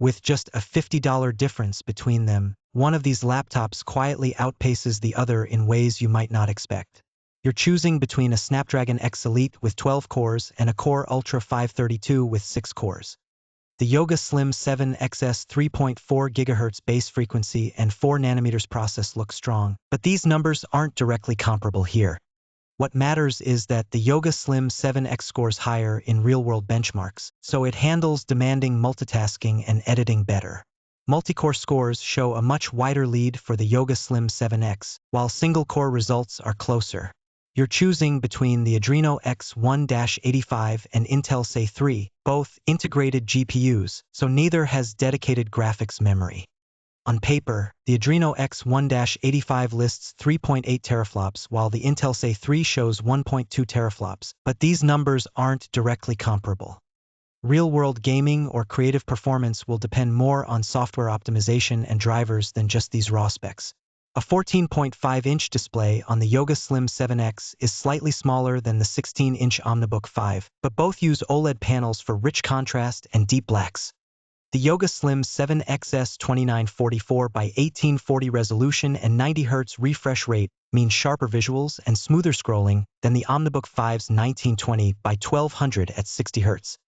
With just a $50 difference between them, one of these laptops quietly outpaces the other in ways you might not expect. You're choosing between a Snapdragon X Elite with 12 cores and a Core Ultra 532 with 6 cores. The Yoga Slim 7 XS 3.4 GHz base frequency and 4nm process look strong, but these numbers aren't directly comparable here. What matters is that the Yoga Slim 7X scores higher in real-world benchmarks, so it handles demanding multitasking and editing better. Multi-core scores show a much wider lead for the Yoga Slim 7X, while single-core results are closer. You're choosing between the Adreno X1-85 and Intel Xe 3, both integrated GPUs, so neither has dedicated graphics memory. On paper, the Adreno X1-85 lists 3.8 teraflops while the Intel Xe 3 shows 1.2 teraflops, but these numbers aren't directly comparable. Real-world gaming or creative performance will depend more on software optimization and drivers than just these raw specs. A 14.5-inch display on the Yoga Slim 7X is slightly smaller than the 16-inch OmniBook 5, but both use OLED panels for rich contrast and deep blacks. The Yoga Slim 7 XS 2944 by 1840 resolution and 90 Hz refresh rate means sharper visuals and smoother scrolling than the OmniBook 5's 1920 by 1200 at 60 Hz.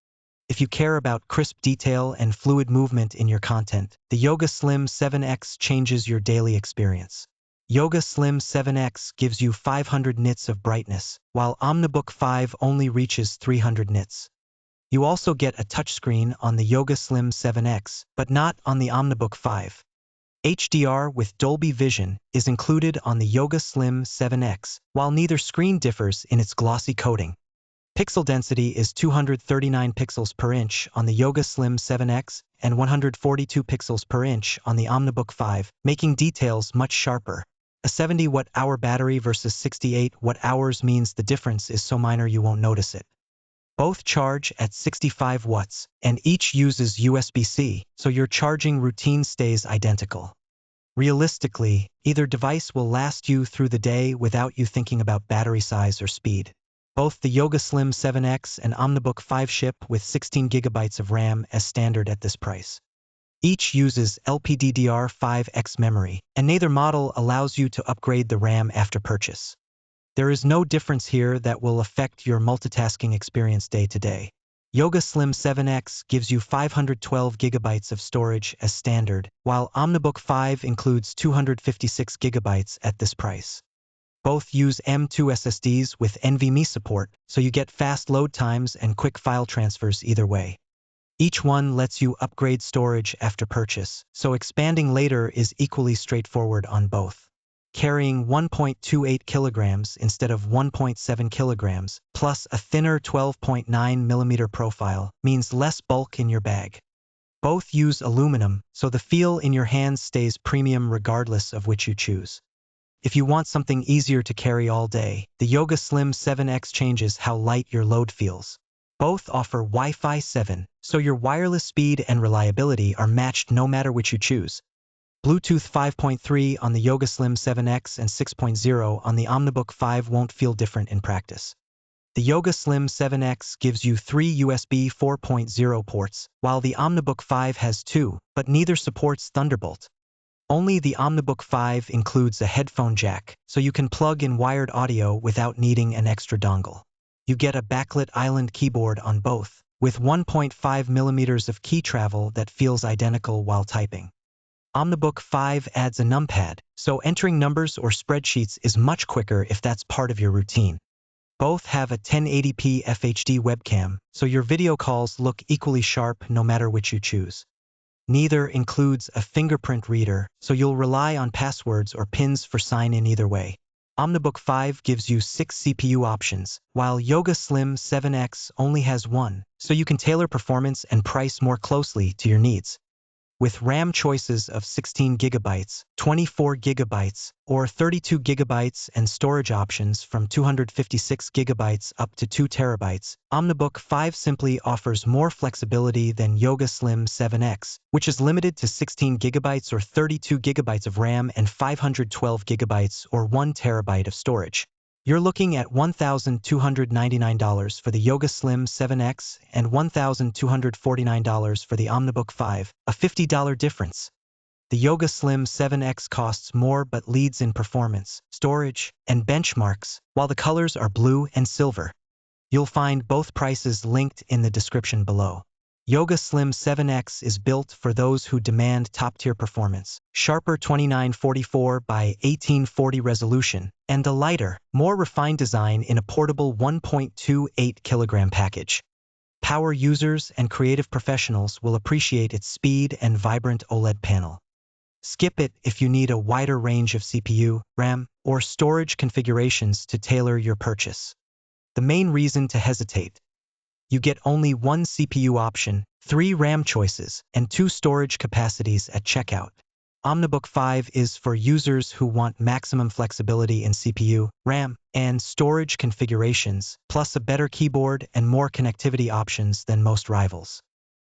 If you care about crisp detail and fluid movement in your content, the Yoga Slim 7X changes your daily experience. Yoga Slim 7X gives you 500 nits of brightness, while OmniBook 5 only reaches 300 nits. You also get a touchscreen on the Yoga Slim 7X, but not on the OmniBook 5. HDR with Dolby Vision is included on the Yoga Slim 7X, while neither screen differs in its glossy coating. Pixel density is 239 pixels per inch on the Yoga Slim 7X and 142 pixels per inch on the OmniBook 5, making details much sharper. A 70 watt-hour battery versus 68 watt-hours means the difference is so minor you won't notice it. Both charge at 65 watts, and each uses USB-C, so your charging routine stays identical. Realistically, either device will last you through the day without you thinking about battery size or speed. Both the Yoga Slim 7X and OmniBook 5 ship with 16 GB of RAM as standard at this price. Each uses LPDDR5X memory, and neither model allows you to upgrade the RAM after purchase. There is no difference here that will affect your multitasking experience day to day. Yoga Slim 7X gives you 512 GB of storage as standard, while OmniBook 5 includes 256 GB at this price. Both use M.2 SSDs with NVMe support, so you get fast load times and quick file transfers either way. Each one lets you upgrade storage after purchase, so expanding later is equally straightforward on both. Carrying 1.28 kilograms instead of 1.7 kilograms, plus a thinner 12.9mm profile, means less bulk in your bag. Both use aluminum, so the feel in your hands stays premium regardless of which you choose. If you want something easier to carry all day, the Yoga Slim 7X changes how light your load feels. Both offer Wi-Fi 7, so your wireless speed and reliability are matched no matter which you choose. Bluetooth 5.3 on the Yoga Slim 7X and 6.0 on the OmniBook 5 won't feel different in practice. The Yoga Slim 7X gives you 3 USB 4.0 ports, while the OmniBook 5 has 2, but neither supports Thunderbolt. Only the OmniBook 5 includes a headphone jack, so you can plug in wired audio without needing an extra dongle. You get a backlit island keyboard on both, with 1.5mm of key travel that feels identical while typing. OmniBook 5 adds a numpad, so entering numbers or spreadsheets is much quicker if that's part of your routine. Both have a 1080p FHD webcam, so your video calls look equally sharp no matter which you choose. Neither includes a fingerprint reader, so you'll rely on passwords or pins for sign-in either way. OmniBook 5 gives you 6 CPU options, while Yoga Slim 7X only has 1, so you can tailor performance and price more closely to your needs. With RAM choices of 16 GB, 24 GB, or 32 GB and storage options from 256 GB up to 2 TB, OmniBook 5 simply offers more flexibility than Yoga Slim 7X, which is limited to 16 GB or 32 GB of RAM and 512 GB or 1 TB of storage. You're looking at $1,299 for the Yoga Slim 7X and $1,249 for the OmniBook 5, a $50 difference. The Yoga Slim 7X costs more but leads in performance, storage, and benchmarks, while the colors are blue and silver. You'll find both prices linked in the description below. Yoga Slim 7X is built for those who demand top-tier performance, sharper 2944 by 1840 resolution, and a lighter, more refined design in a portable 1.28 kilogram package. Power users and creative professionals will appreciate its speed and vibrant OLED panel. Skip it if you need a wider range of CPU, RAM, or storage configurations to tailor your purchase. The main reason to hesitate: you get only one CPU option, 3 RAM choices, and 2 storage capacities at checkout. OmniBook 5 is for users who want maximum flexibility in CPU, RAM, and storage configurations, plus a better keyboard and more connectivity options than most rivals.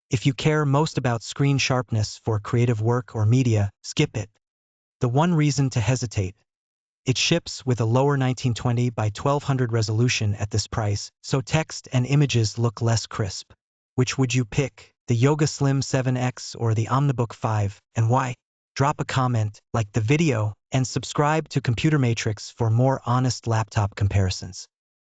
If you care most about screen sharpness for creative work or media, skip it. The one reason to hesitate: it ships with a lower 1920 by 1200 resolution at this price, so text and images look less crisp. Which would you pick, the Yoga Slim 7X or the OmniBook 5, and why? Drop a comment, like the video, and subscribe to Computer Matrix for more honest laptop comparisons.